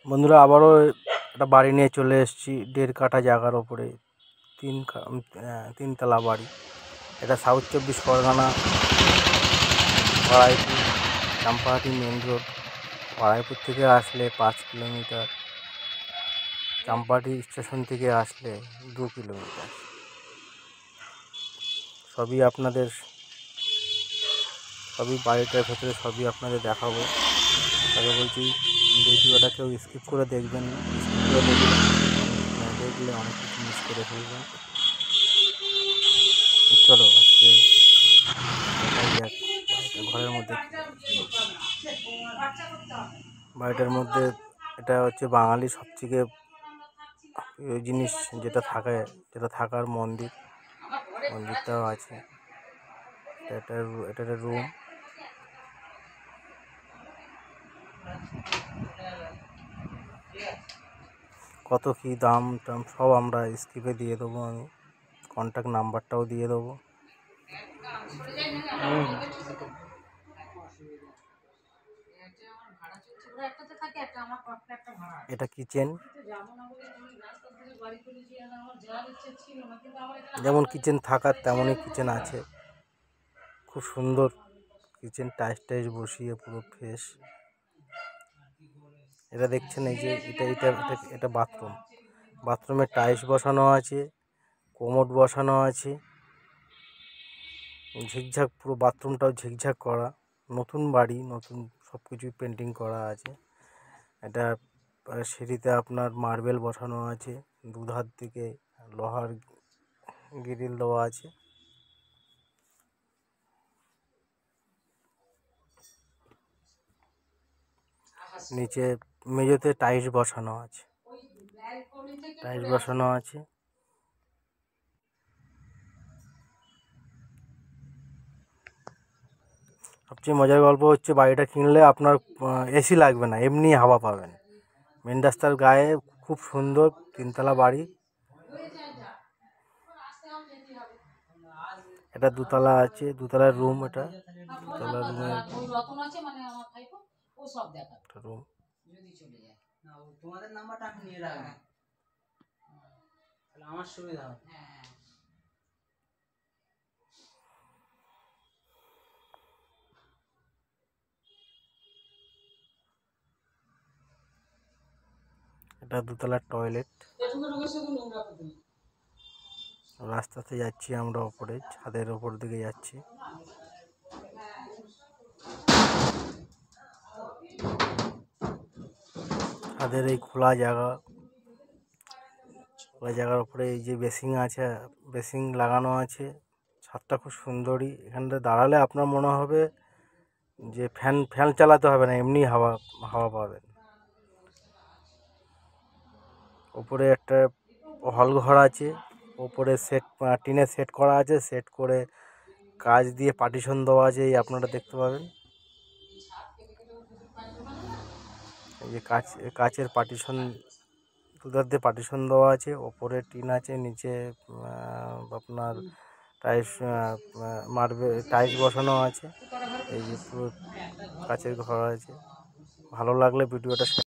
বন্ধুরা আবারও একটা বাড়ি নিয়ে চলে এসেছি 1.5 কাঠা জায়গার ওপরে। তিনতলা বাড়ি। এটা south 24 Parganas, Baruipur, Champahati main road. Baruipur থেকে আসলে 5 কিলোমিটার, চাম্পাহাটি স্টেশন থেকে আসলে 2 কিলোমিটার। সবই বাড়িটার ভেতরে সবই আপনাদের দেখাবো। তাকে বলছি ভিডিওটা কেউ স্কিপ করে দেখবেন না, স্কিপ করে দেখলে অনেক কিছু মিস করে ফেলবেন। চলো আজকে দেখাই যাক ঘরের মধ্যে। বাড়িটার মধ্যে এটা হচ্ছে বাঙালি সবথেকে প্রিয় জিনিস যেটা থাকার মন্দিরটাও আছে। এটা একটা রুম। কত কি দাম সব আমরা স্ক্রিপে দিয়ে দেবো, আমি কন্ট্যাক্ট নাম্বারটাও দিয়ে দেবো। এটা কিচেন, যেমন কিচেন থাকার তেমনই কিচেন আছে। খুব সুন্দর কিচেন, টাইলস বসিয়ে পুরো ফ্রেশ। এটা দেখছেন, এই যে এটা বাথরুমে টাইলস বসানো আছে, কোমোড বসানো আছে, ঝিকঝাক পুরো বাথরুমটাও ঝিকঝাক করা। নতুন বাড়ি, নতুন সব কিছুই পেন্টিং করা আছে। এটা সিঁড়িতে আপনার মার্বেল বসানো আছে, দুধার দিকে লোহার গ্রিল দেওয়া আছে। নিচে মেঝেতে টাইলস বসানো আছে। সবচেয়ে মজার গল্প হচ্ছে বাড়িটা কিনলে আপনার এসি লাগবে না, এমনি হাওয়া পাবেন। মেন রাস্তার গায়ে খুব সুন্দর 3তলা বাড়ি। এটা 2তলা আছে, 2তলার রুম। এটা 2তলার রুমের রুম। তোমাদের নাম্বারটা আমি নিয়ে রাখবো, তাহলে আমার সুবিধা হবে। এটা 2তলার টয়লেট। রাস্তাতে যাচ্ছি আমরা, ওপরে ছাদের ওপর দিকে যাচ্ছি। ছাদের এই খোলা জায়গার উপরে এই যে বেসিং লাগানো আছে। ছাদটা খুব সুন্দরই। এখানটা দাঁড়ালে আপনার মনে হবে যে ফ্যান চালাতে হবে না, এমনি হাওয়া পাবেন। ওপরে একটা হল ঘর আছে, ওপরে টিনের সেট করা আছে, সেট করে কাচ দিয়ে পার্টিশন দেওয়া আছে, এই আপনারা দেখতে পাবেন। এই যে কাচের পার্টিশন, দুধার দিয়ে পার্টিশন দেওয়া আছে। ওপরে টিন আছে, নিচে আপনার টাইলস বসানো আছে। এই যে পুরো কাচের ঘর আছে। ভালো লাগলে ভিডিওটা